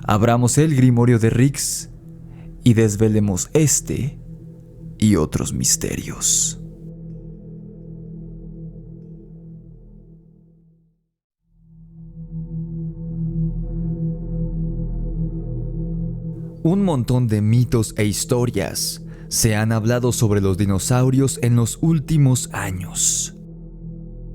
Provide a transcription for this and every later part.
Abramos el Grimorio de Rix y desvelemos este y otros misterios. Un montón de mitos e historias se han hablado sobre los dinosaurios en los últimos años.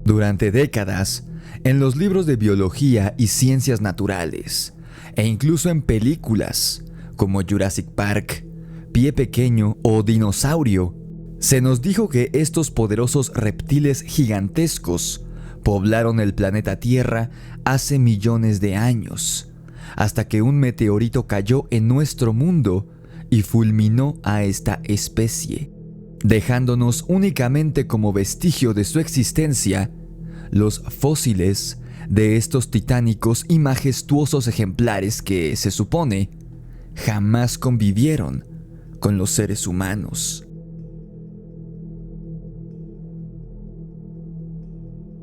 Durante décadas, en los libros de biología y ciencias naturales, e incluso en películas como Jurassic Park, Pie Pequeño o Dinosaurio, se nos dijo que estos poderosos reptiles gigantescos poblaron el planeta Tierra hace millones de años, hasta que un meteorito cayó en nuestro mundo y fulminó a esta especie, dejándonos únicamente como vestigio de su existencia los fósiles de estos titánicos y majestuosos ejemplares que, se supone, jamás convivieron con los seres humanos.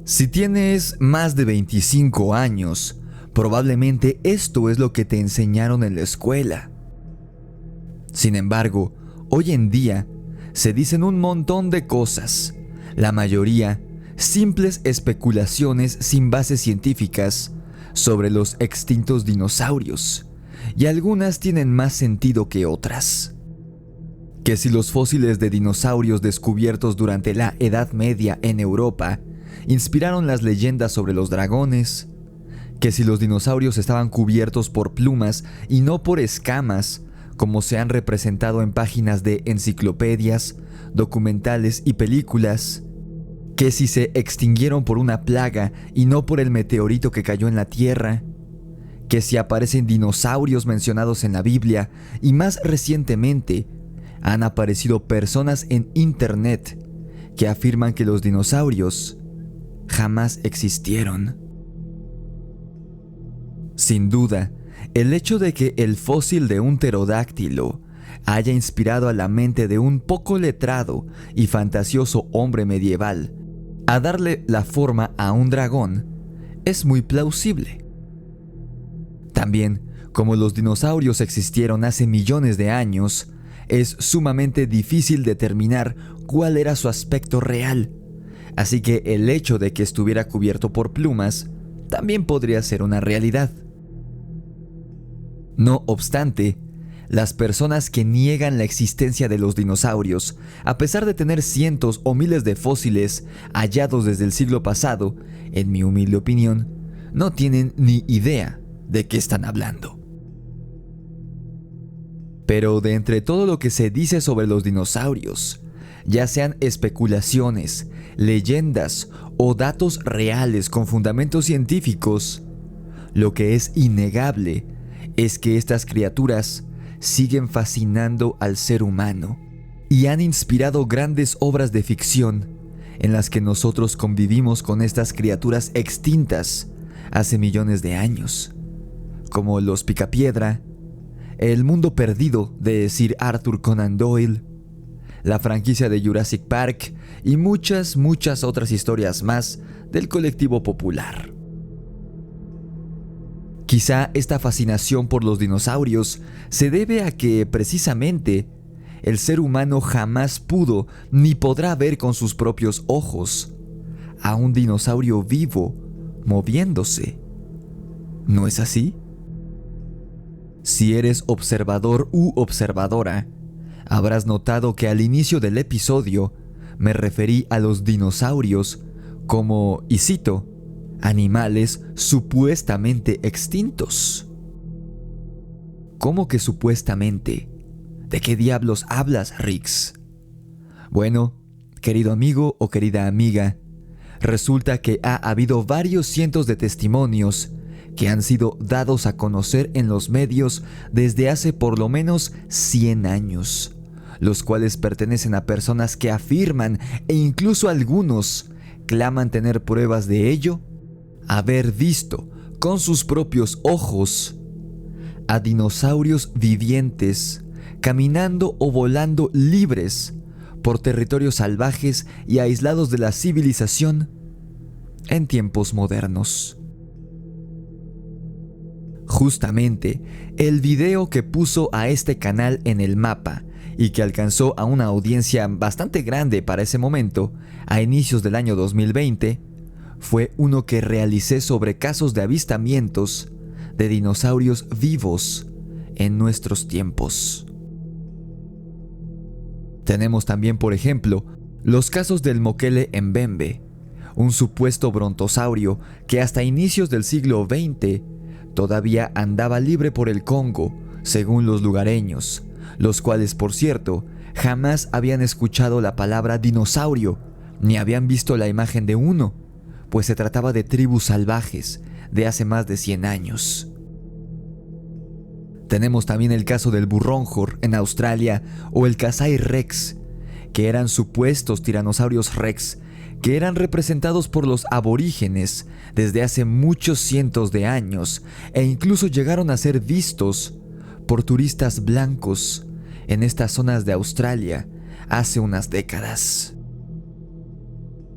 Si tienes más de 25 años, probablemente esto es lo que te enseñaron en la escuela. Sin embargo, hoy en día se dicen un montón de cosas, la mayoría simples especulaciones sin bases científicas sobre los extintos dinosaurios, y algunas tienen más sentido que otras. Que si los fósiles de dinosaurios descubiertos durante la Edad Media en Europa inspiraron las leyendas sobre los dragones, que si los dinosaurios estaban cubiertos por plumas y no por escamas, como se han representado en páginas de enciclopedias, documentales y películas, que si se extinguieron por una plaga y no por el meteorito que cayó en la Tierra, que si aparecen dinosaurios mencionados en la Biblia y más recientemente han aparecido personas en internet que afirman que los dinosaurios jamás existieron. Sin duda, el hecho de que el fósil de un pterodáctilo haya inspirado a la mente de un poco letrado y fantasioso hombre medieval a darle la forma a un dragón es muy plausible. También, como los dinosaurios existieron hace millones de años, es sumamente difícil determinar cuál era su aspecto real, así que el hecho de que estuviera cubierto por plumas también podría ser una realidad. No obstante, las personas que niegan la existencia de los dinosaurios, a pesar de tener cientos o miles de fósiles hallados desde el siglo pasado, en mi humilde opinión, no tienen ni idea de qué están hablando. Pero de entre todo lo que se dice sobre los dinosaurios, ya sean especulaciones, leyendas o datos reales con fundamentos científicos, lo que es innegable es que estas criaturas siguen fascinando al ser humano y han inspirado grandes obras de ficción en las que nosotros convivimos con estas criaturas extintas hace millones de años, como Los Picapiedra, El Mundo Perdido de Sir Arthur Conan Doyle, la franquicia de Jurassic Park y muchas otras historias más del colectivo popular. Quizá esta fascinación por los dinosaurios se debe a que, precisamente, el ser humano jamás pudo ni podrá ver con sus propios ojos a un dinosaurio vivo moviéndose. ¿No es así? Si eres observador u observadora, habrás notado que al inicio del episodio me referí a los dinosaurios como, y cito, animales supuestamente extintos. ¿Cómo que supuestamente? ¿De qué diablos hablas, Rix? Bueno, querido amigo o querida amiga, resulta que ha habido varios cientos de testimonios que han sido dados a conocer en los medios desde hace por lo menos 100 años, los cuales pertenecen a personas que afirman, e incluso algunos claman tener pruebas de ello, haber visto con sus propios ojos a dinosaurios vivientes caminando o volando libres por territorios salvajes y aislados de la civilización en tiempos modernos. Justamente, el video que puso a este canal en el mapa y que alcanzó a una audiencia bastante grande para ese momento, a inicios del año 2020, fue uno que realicé sobre casos de avistamientos de dinosaurios vivos en nuestros tiempos. Tenemos también, por ejemplo, los casos del Mokele Mbembe, un supuesto brontosaurio que hasta inicios del siglo XX todavía andaba libre por el Congo, según los lugareños, los cuales, por cierto, jamás habían escuchado la palabra dinosaurio, ni habían visto la imagen de uno, pues se trataba de tribus salvajes de hace más de 100 años. Tenemos también el caso del Burronjor en Australia o el Kasai Rex, que eran supuestos tiranosaurios rex que eran representados por los aborígenes desde hace muchos cientos de años e incluso llegaron a ser vistos por turistas blancos en estas zonas de Australia hace unas décadas.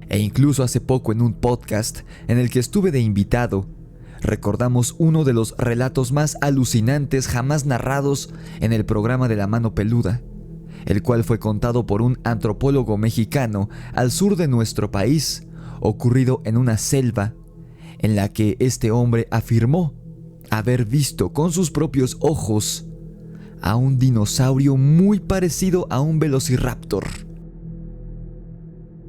E incluso hace poco en un podcast en el que estuve de invitado, recordamos uno de los relatos más alucinantes jamás narrados en el programa de La Mano Peluda, el cual fue contado por un antropólogo mexicano al sur de nuestro país, ocurrido en una selva, en la que este hombre afirmó haber visto con sus propios ojos a un dinosaurio muy parecido a un velociraptor.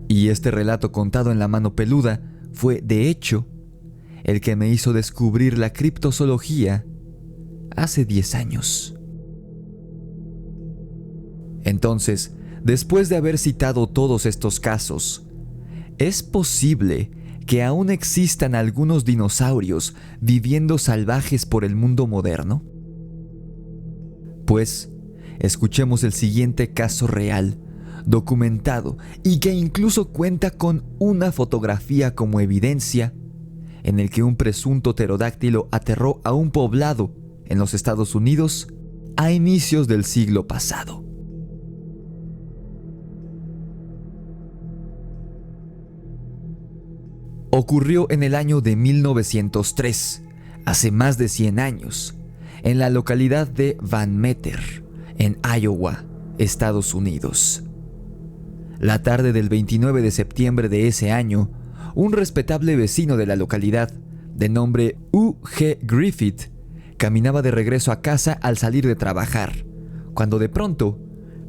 Y este relato contado en La Mano Peluda fue, de hecho, el que me hizo descubrir la criptozoología hace 10 años. Entonces, después de haber citado todos estos casos, ¿es posible que aún existan algunos dinosaurios viviendo salvajes por el mundo moderno? Pues, escuchemos el siguiente caso real, documentado y que incluso cuenta con una fotografía como evidencia, en el que un presunto pterodáctilo aterró a un poblado en los Estados Unidos a inicios del siglo pasado. Ocurrió en el año de 1903, hace más de 100 años, en la localidad de Van Meter, en Iowa, Estados Unidos. La tarde del 29 de septiembre de ese año, un respetable vecino de la localidad, de nombre U.G. Griffith, caminaba de regreso a casa al salir de trabajar, cuando de pronto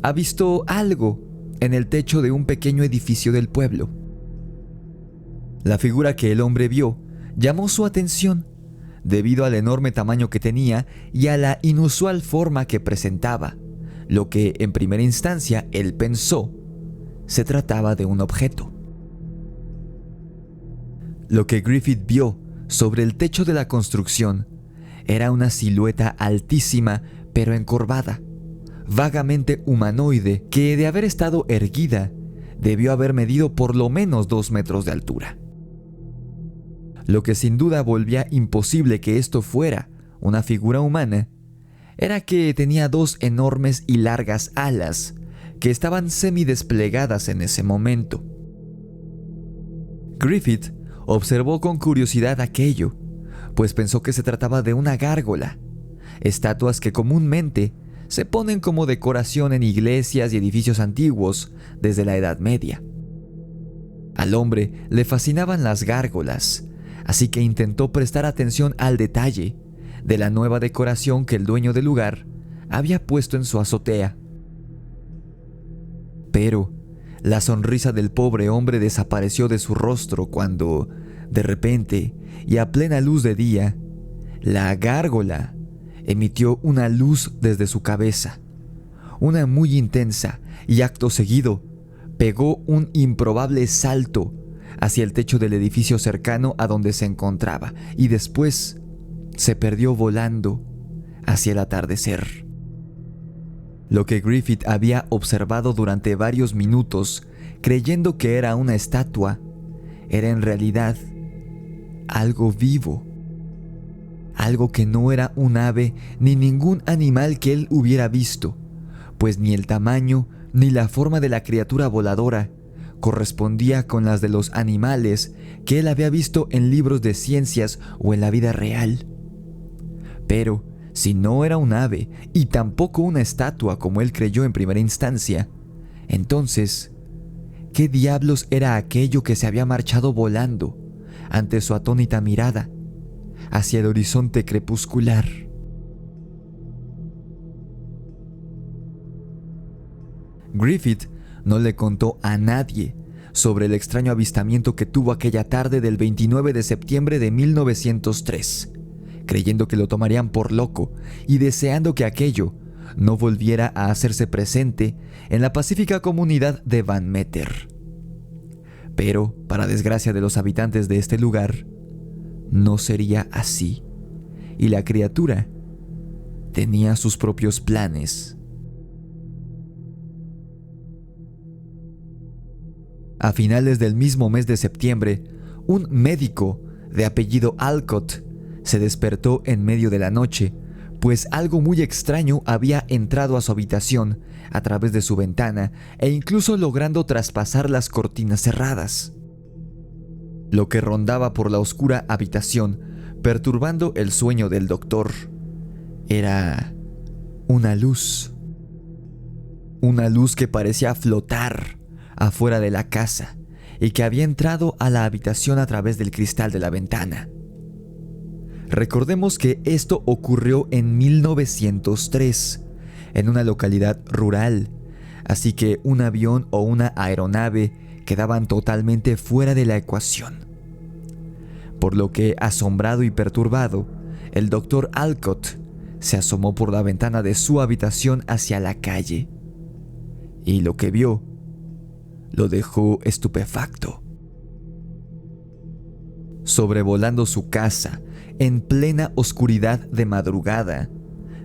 avistó algo en el techo de un pequeño edificio del pueblo. La figura que el hombre vio llamó su atención debido al enorme tamaño que tenía y a la inusual forma que presentaba, lo que en primera instancia él pensó se trataba de un objeto. Lo que Griffith vio sobre el techo de la construcción era una silueta altísima pero encorvada, vagamente humanoide, que de haber estado erguida debió haber medido por lo menos 2 metros de altura. Lo que sin duda volvía imposible que esto fuera una figura humana era que tenía 2 enormes y largas alas que estaban semidesplegadas en ese momento. Griffith observó con curiosidad aquello, pues pensó que se trataba de una gárgola, estatuas que comúnmente se ponen como decoración en iglesias y edificios antiguos desde la Edad Media. Al hombre le fascinaban las gárgolas, así que intentó prestar atención al detalle de la nueva decoración que el dueño del lugar había puesto en su azotea. Pero la sonrisa del pobre hombre desapareció de su rostro cuando, de repente y a plena luz de día, la gárgola emitió una luz desde su cabeza, una muy intensa, y acto seguido pegó un improbable salto hacia el techo del edificio cercano a donde se encontraba y después se perdió volando hacia el atardecer. Lo que Griffith había observado durante varios minutos, creyendo que era una estatua, era en realidad algo vivo, algo que no era un ave ni ningún animal que él hubiera visto, pues ni el tamaño ni la forma de la criatura voladora correspondía con las de los animales que él había visto en libros de ciencias o en la vida real. Pero si no era un ave y tampoco una estatua como él creyó en primera instancia, entonces, ¿qué diablos era aquello que se había marchado volando ante su atónita mirada hacia el horizonte crepuscular? Griffith no le contó a nadie sobre el extraño avistamiento que tuvo aquella tarde del 29 de septiembre de 1903, creyendo que lo tomarían por loco y deseando que aquello no volviera a hacerse presente en la pacífica comunidad de Van Meter. Pero, para desgracia de los habitantes de este lugar, no sería así, y la criatura tenía sus propios planes. A finales del mismo mes de septiembre, un médico de apellido Alcott se despertó en medio de la noche, pues algo muy extraño había entrado a su habitación a través de su ventana e incluso logrando traspasar las cortinas cerradas. Lo que rondaba por la oscura habitación, perturbando el sueño del doctor, era una luz. Una luz que parecía flotar afuera de la casa y que había entrado a la habitación a través del cristal de la ventana. Recordemos que esto ocurrió en 1903, en una localidad rural, así que un avión o una aeronave quedaban totalmente fuera de la ecuación. Por lo que, asombrado y perturbado, el doctor Alcott se asomó por la ventana de su habitación hacia la calle, y lo que vio lo dejó estupefacto. Sobrevolando su casa, en plena oscuridad de madrugada,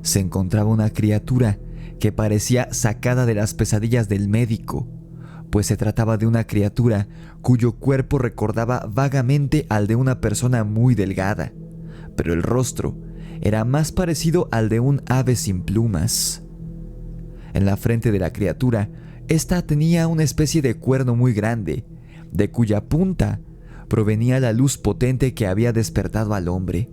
se encontraba una criatura que parecía sacada de las pesadillas del médico, pues se trataba de una criatura cuyo cuerpo recordaba vagamente al de una persona muy delgada, pero el rostro era más parecido al de un ave sin plumas. En la frente de la criatura, esta tenía una especie de cuerno muy grande, de cuya punta provenía la luz potente que había despertado al hombre.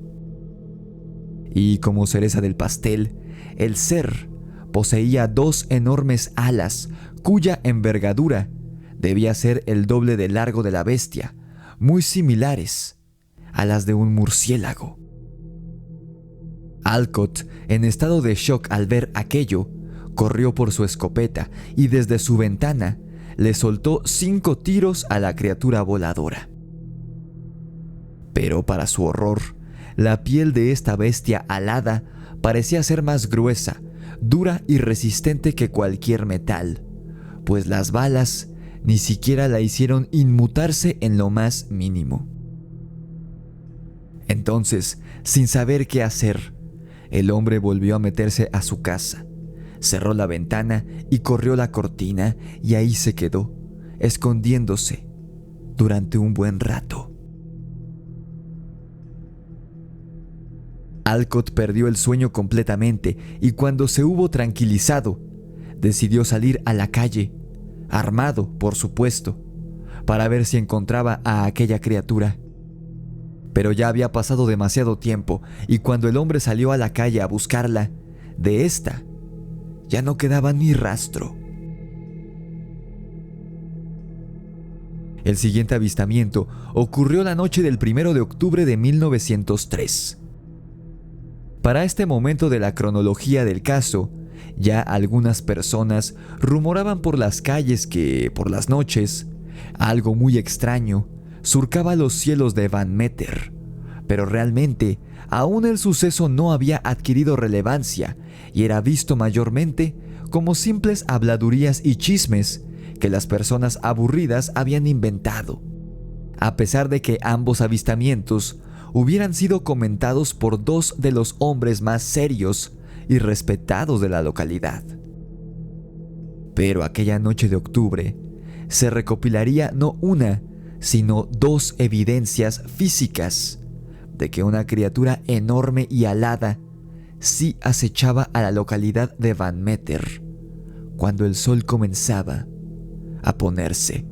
Y como cereza del pastel, el ser poseía dos enormes alas, cuya envergadura debía ser el doble de largo de la bestia, muy similares a las de un murciélago. Alcott, en estado de shock al ver aquello, corrió por su escopeta y desde su ventana le soltó 5 tiros a la criatura voladora. Pero para su horror, la piel de esta bestia alada parecía ser más gruesa, dura y resistente que cualquier metal, pues las balas ni siquiera la hicieron inmutarse en lo más mínimo. Entonces, sin saber qué hacer, el hombre volvió a meterse a su casa, cerró la ventana y corrió la cortina, y ahí se quedó, escondiéndose durante un buen rato. Alcott perdió el sueño completamente y cuando se hubo tranquilizado, decidió salir a la calle, armado, por supuesto, para ver si encontraba a aquella criatura. Pero ya había pasado demasiado tiempo y cuando el hombre salió a la calle a buscarla, de esta ya no quedaba ni rastro. El siguiente avistamiento ocurrió la noche del 1 de octubre de 1903. Para este momento de la cronología del caso, ya algunas personas rumoraban por las calles que, por las noches, algo muy extraño surcaba los cielos de Van Meter, pero realmente aún el suceso no había adquirido relevancia y era visto mayormente como simples habladurías y chismes que las personas aburridas habían inventado, a pesar de que ambos avistamientos hubieran sido comentados por 2 de los hombres más serios y respetados de la localidad. Pero aquella noche de octubre se recopilaría no una, sino 2 evidencias físicas de que una criatura enorme y alada sí acechaba a la localidad de Van Meter cuando el sol comenzaba a ponerse.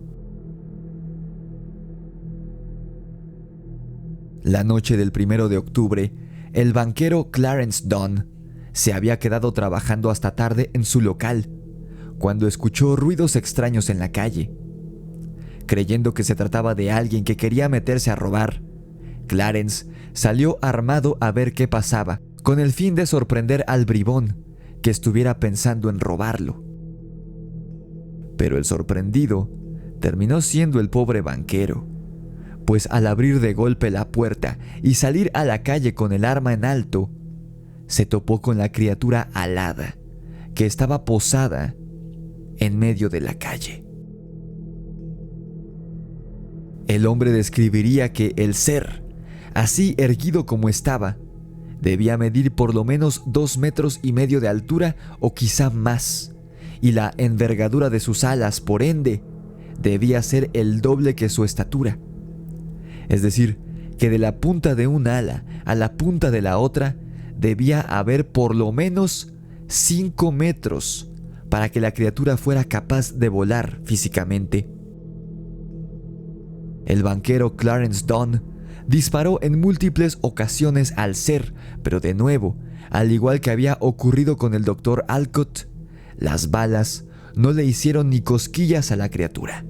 La noche del 1 de octubre, El banquero Clarence Dunn se había quedado trabajando hasta tarde en su local cuando escuchó ruidos extraños en la calle. Creyendo que se trataba de alguien que quería meterse a robar, Clarence salió armado a ver qué pasaba, con el fin de sorprender al bribón que estuviera pensando en robarlo. Pero el sorprendido terminó siendo el pobre banquero, pues al abrir de golpe la puerta y salir a la calle con el arma en alto, se topó con la criatura alada que estaba posada en medio de la calle. El hombre describiría que el ser, así erguido como estaba, debía medir por lo menos 2,5 metros de altura o quizá más, y la envergadura de sus alas, por ende, debía ser el doble que su estatura. Es decir, que de la punta de un ala a la punta de la otra debía haber por lo menos 5 metros para que la criatura fuera capaz de volar físicamente. El banquero Clarence Dunn disparó en múltiples ocasiones al ser, pero de nuevo, al igual que había ocurrido con el Dr. Alcott, las balas no le hicieron ni cosquillas a la criatura.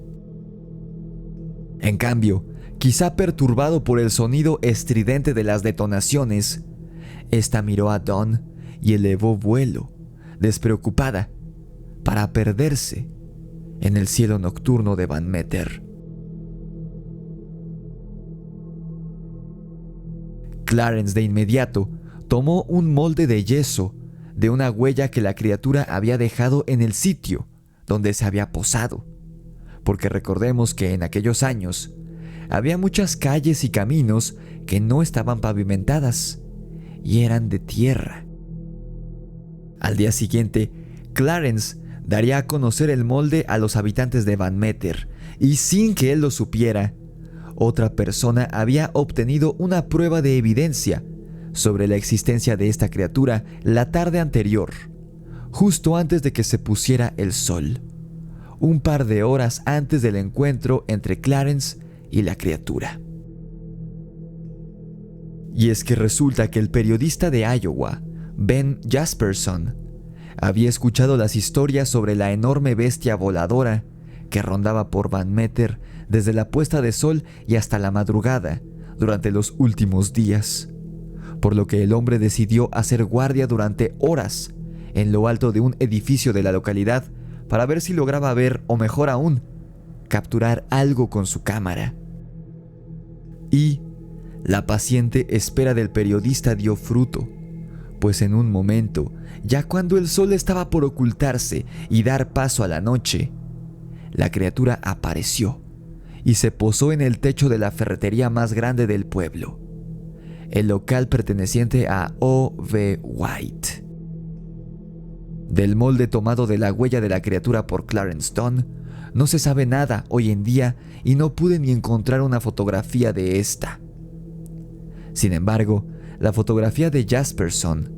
En cambio, quizá perturbado por el sonido estridente de las detonaciones, esta miró a Dunn y elevó vuelo, despreocupada, para perderse en el cielo nocturno de Van Meter. Clarence de inmediato tomó un molde de yeso de una huella que la criatura había dejado en el sitio donde se había posado, porque recordemos que en aquellos años había muchas calles y caminos que no estaban pavimentadas y eran de tierra. Al día siguiente, Clarence daría a conocer el molde a los habitantes de Van Meter, y sin que él lo supiera, otra persona había obtenido una prueba de evidencia sobre la existencia de esta criatura la tarde anterior, justo antes de que se pusiera el sol, un par de horas antes del encuentro entre Clarence y la criatura. Y es que resulta que el periodista de Iowa, Ben Jasperson, había escuchado las historias sobre la enorme bestia voladora que rondaba por Van Meter desde la puesta de sol y hasta la madrugada durante los últimos días, por lo que el hombre decidió hacer guardia durante horas en lo alto de un edificio de la localidad para ver si lograba ver, o mejor aún, capturar algo con su cámara. Y la paciente espera del periodista dio fruto, pues en un momento, ya cuando el sol estaba por ocultarse y dar paso a la noche, la criatura apareció y se posó en el techo de la ferretería más grande del pueblo, el local perteneciente a O.V. White. Del molde tomado de la huella de la criatura por Clarence Dunn, no se sabe nada hoy en día y no pude ni encontrar una fotografía de esta. Sin embargo, la fotografía de Jasperson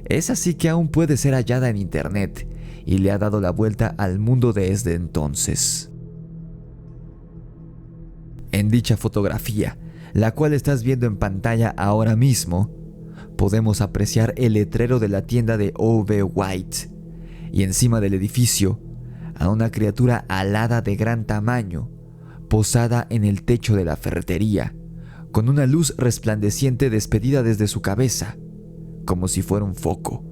es así que aún puede ser hallada en internet y le ha dado la vuelta al mundo desde entonces. En dicha fotografía, la cual estás viendo en pantalla ahora mismo, podemos apreciar el letrero de la tienda de O.V. White y encima del edificio a una criatura alada de gran tamaño posada en el techo de la ferretería con una luz resplandeciente despedida desde su cabeza como si fuera un foco.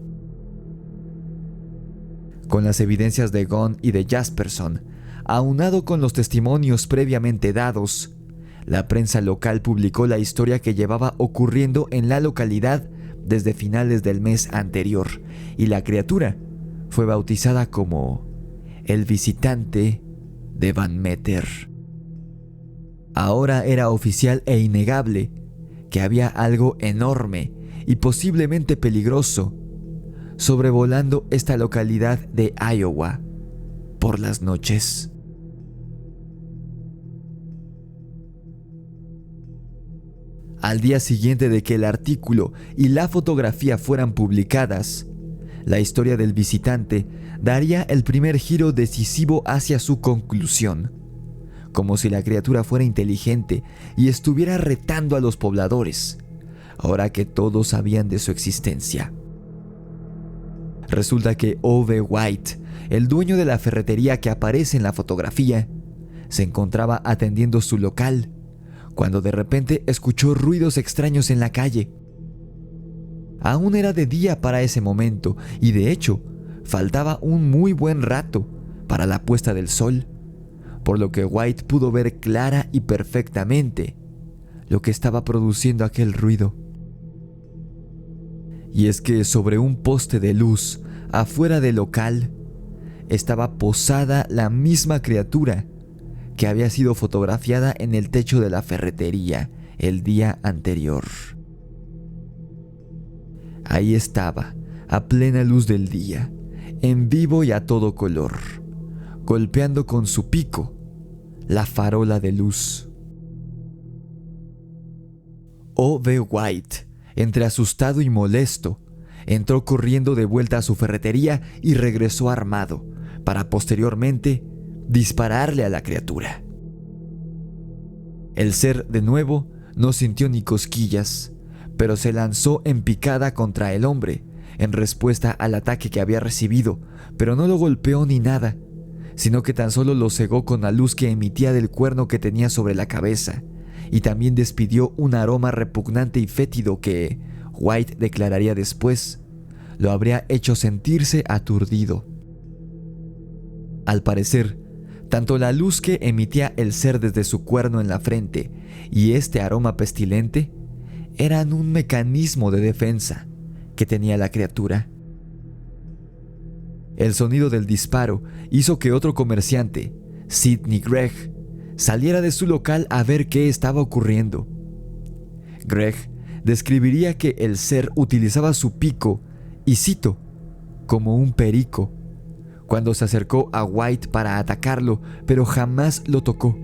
Con las evidencias de Gunn y de Jasperson, aunado con los testimonios previamente dados, la prensa local publicó la historia que llevaba ocurriendo en la localidad desde finales del mes anterior, y la criatura fue bautizada como el visitante de Van Meter. Ahora era oficial e innegable que había algo enorme y posiblemente peligroso sobrevolando esta localidad de Iowa por las noches. Al día siguiente de que el artículo y la fotografía fueran publicadas, la historia del visitante daría el primer giro decisivo hacia su conclusión, como si la criatura fuera inteligente y estuviera retando a los pobladores, ahora que todos sabían de su existencia. Resulta que Ove White, el dueño de la ferretería que aparece en la fotografía, se encontraba atendiendo su local cuando de repente escuchó ruidos extraños en la calle. Aún era de día para ese momento y de hecho faltaba un muy buen rato para la puesta del sol, por lo que White pudo ver clara y perfectamente lo que estaba produciendo aquel ruido. Y es que sobre un poste de luz afuera del local estaba posada la misma criatura que había sido fotografiada en el techo de la ferretería el día anterior. Ahí estaba, a plena luz del día, en vivo y a todo color, golpeando con su pico la farola de luz. Ove White, entre asustado y molesto, entró corriendo de vuelta a su ferretería y regresó armado, para posteriormente dispararle a la criatura. El ser, de nuevo, no sintió ni cosquillas, pero se lanzó en picada contra el hombre, en respuesta al ataque que había recibido, pero no lo golpeó ni nada, sino que tan solo lo cegó con la luz que emitía del cuerno que tenía sobre la cabeza, y también despidió un aroma repugnante y fétido que, White declararía después, lo habría hecho sentirse aturdido. Al parecer, tanto la luz que emitía el ser desde su cuerno en la frente y este aroma pestilente eran un mecanismo de defensa que tenía la criatura. El sonido del disparo hizo que otro comerciante, Sidney Gregg, saliera de su local a ver qué estaba ocurriendo. Gregg describiría que el ser utilizaba su pico, y cito, como un perico, cuando se acercó a White para atacarlo, pero jamás lo tocó.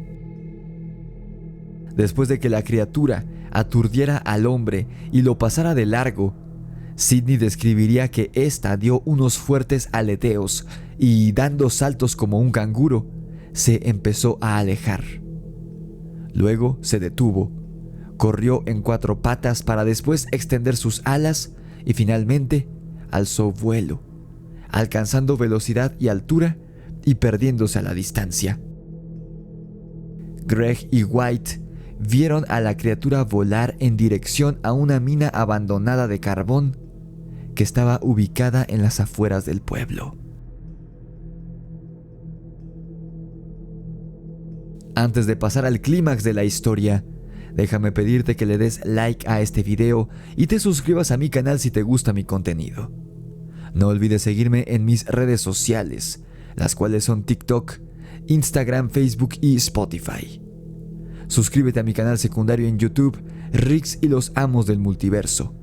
Después de que la criatura aturdiera al hombre y lo pasara de largo, Sidney describiría que ésta dio unos fuertes aleteos y, dando saltos como un canguro, se empezó a alejar. Luego se detuvo, corrió en 4 patas para después extender sus alas y finalmente alzó vuelo, alcanzando velocidad y altura y perdiéndose a la distancia. Gregg y White vieron a la criatura volar en dirección a una mina abandonada de carbón que estaba ubicada en las afueras del pueblo. Antes de pasar al clímax de la historia, déjame pedirte que le des like a este video y te suscribas a mi canal si te gusta mi contenido. No olvides seguirme en mis redes sociales, las cuales son TikTok, Instagram, Facebook y Spotify. Suscríbete a mi canal secundario en YouTube, Rix y los Amos del Multiverso.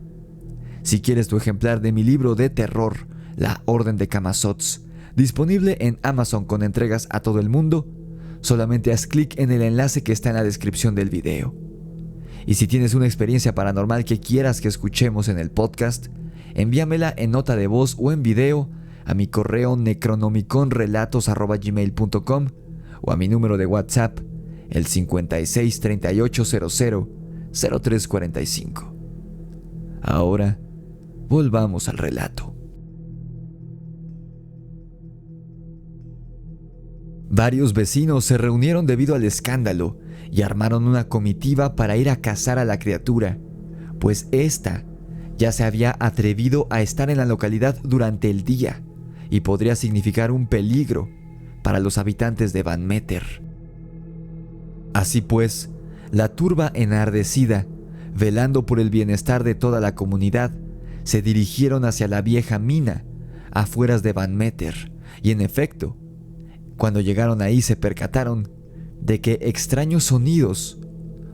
Si quieres tu ejemplar de mi libro de terror, La Orden de Camazotz, disponible en Amazon con entregas a todo el mundo, solamente haz clic en el enlace que está en la descripción del video. Y si tienes una experiencia paranormal que quieras que escuchemos en el podcast, envíamela en nota de voz o en video a mi correo necronomiconrelatos@gmail.com o a mi número de WhatsApp, el 56 38 00 0345. Ahora, volvamos al relato. Varios vecinos se reunieron debido al escándalo y armaron una comitiva para ir a cazar a la criatura, pues ésta ya se había atrevido a estar en la localidad durante el día y podría significar un peligro para los habitantes de Van Meter. Así pues, la turba enardecida, velando por el bienestar de toda la comunidad, se dirigieron hacia la vieja mina, afueras de Van Meter, y en efecto, cuando llegaron ahí se percataron de que extraños sonidos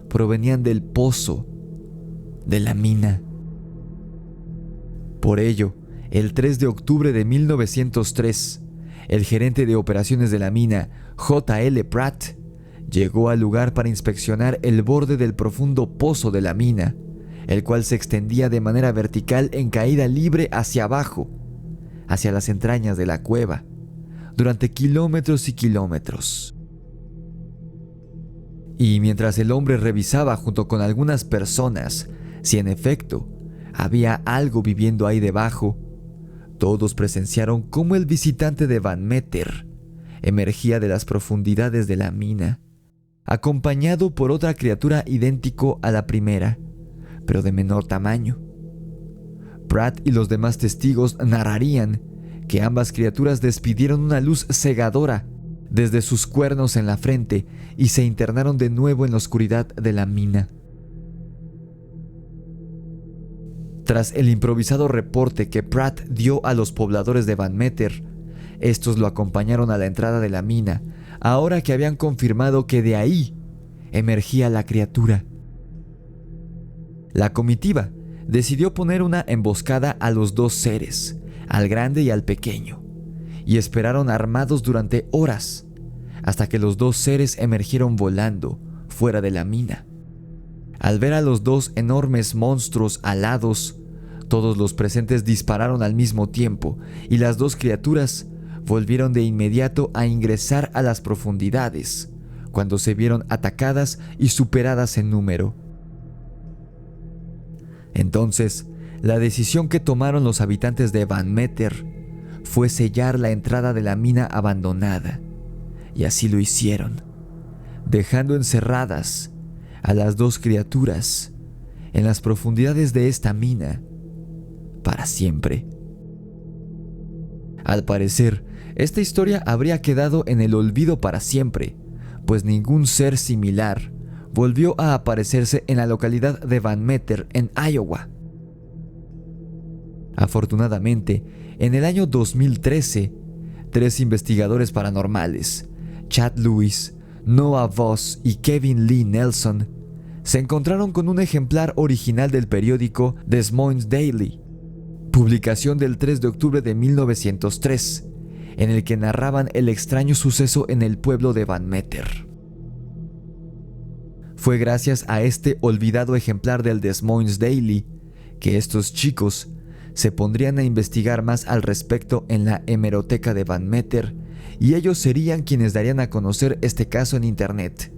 provenían del pozo de la mina. Por ello, el 3 de octubre de 1903, el gerente de operaciones de la mina, J.L. Pratt, llegó al lugar para inspeccionar el borde del profundo pozo de la mina, el cual se extendía de manera vertical en caída libre hacia abajo, hacia las entrañas de la cueva, durante kilómetros y kilómetros. Y mientras el hombre revisaba junto con algunas personas si en efecto había algo viviendo ahí debajo, todos presenciaron cómo el visitante de Van Meter emergía de las profundidades de la mina, acompañado por otra criatura idéntico a la primera, pero de menor tamaño. Pratt y los demás testigos narrarían que ambas criaturas despidieron una luz cegadora desde sus cuernos en la frente y se internaron de nuevo en la oscuridad de la mina. Tras el improvisado reporte que Pratt dio a los pobladores de Van Meter, estos lo acompañaron a la entrada de la mina, ahora que habían confirmado que de ahí emergía la criatura. La comitiva decidió poner una emboscada a los dos seres, al grande y al pequeño, y esperaron armados durante horas, hasta que los dos seres emergieron volando fuera de la mina. Al ver a los dos enormes monstruos alados, todos los presentes dispararon al mismo tiempo y las dos criaturas volvieron de inmediato a ingresar a las profundidades cuando se vieron atacadas y superadas en número. Entonces, la decisión que tomaron los habitantes de Van Meter fue sellar la entrada de la mina abandonada, y así lo hicieron, dejando encerradas a las dos criaturas en las profundidades de esta mina para siempre. Al parecer, esta historia habría quedado en el olvido para siempre, pues ningún ser similar volvió a aparecerse en la localidad de Van Meter, en Iowa. Afortunadamente, en el año 2013, 3 investigadores paranormales, Chad Lewis, Noah Voss y Kevin Lee Nelson, se encontraron con un ejemplar original del periódico Des Moines Daily, publicación del 3 de octubre de 1903, en el que narraban el extraño suceso en el pueblo de Van Meter. Fue gracias a este olvidado ejemplar del Des Moines Daily que estos chicos se pondrían a investigar más al respecto en la hemeroteca de Van Meter, y ellos serían quienes darían a conocer este caso en internet,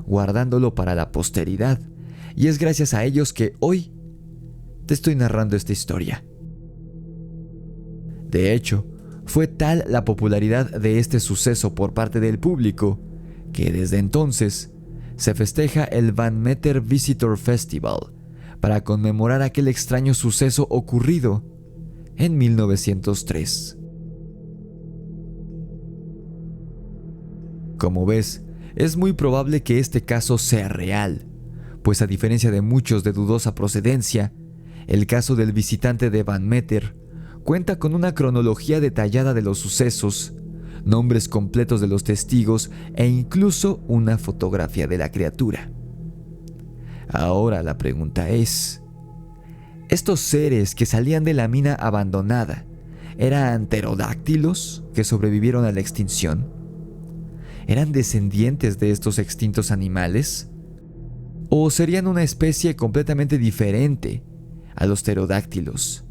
guardándolo para la posteridad, y es gracias a ellos que hoy te estoy narrando esta historia. De hecho, fue tal la popularidad de este suceso por parte del público que desde entonces se festeja el Van Meter Visitor Festival para conmemorar aquel extraño suceso ocurrido en 1903. Como ves, es muy probable que este caso sea real, pues a diferencia de muchos de dudosa procedencia, el caso del visitante de Van Meter cuenta con una cronología detallada de los sucesos, nombres completos de los testigos e incluso una fotografía de la criatura. Ahora la pregunta es, ¿estos seres que salían de la mina abandonada eran pterodáctilos que sobrevivieron a la extinción? ¿Eran descendientes de estos extintos animales? ¿O serían una especie completamente diferente a los pterodáctilos,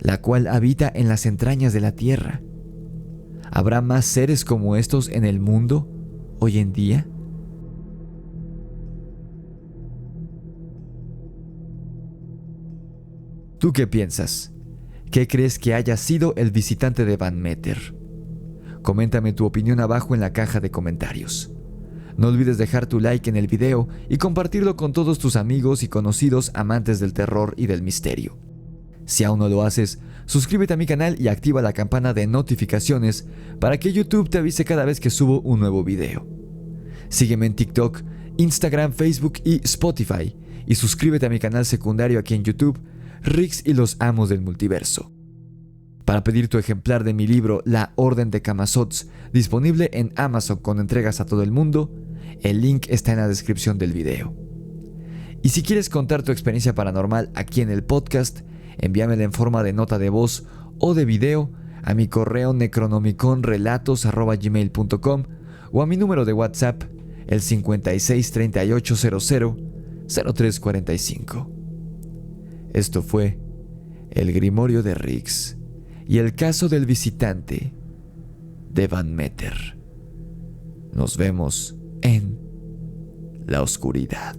la cual habita en las entrañas de la Tierra? ¿Habrá más seres como estos en el mundo hoy en día? ¿Tú qué piensas? ¿Qué crees que haya sido el visitante de Van Meter? Coméntame tu opinión abajo en la caja de comentarios. No olvides dejar tu like en el video y compartirlo con todos tus amigos y conocidos amantes del terror y del misterio. Si aún no lo haces, suscríbete a mi canal y activa la campana de notificaciones para que YouTube te avise cada vez que subo un nuevo video. Sígueme en TikTok, Instagram, Facebook y Spotify, y suscríbete a mi canal secundario aquí en YouTube, Rix y los Amos del Multiverso. Para pedir tu ejemplar de mi libro La Orden de Camazotz, disponible en Amazon con entregas a todo el mundo, el link está en la descripción del video. Y si quieres contar tu experiencia paranormal aquí en el podcast, envíamela en forma de nota de voz o de video a mi correo necronomiconrelatos@gmail.com o a mi número de WhatsApp, el 56 38 00 0345. Esto fue El Grimorio de Rix y el caso del visitante de Van Meter. Nos vemos en la oscuridad.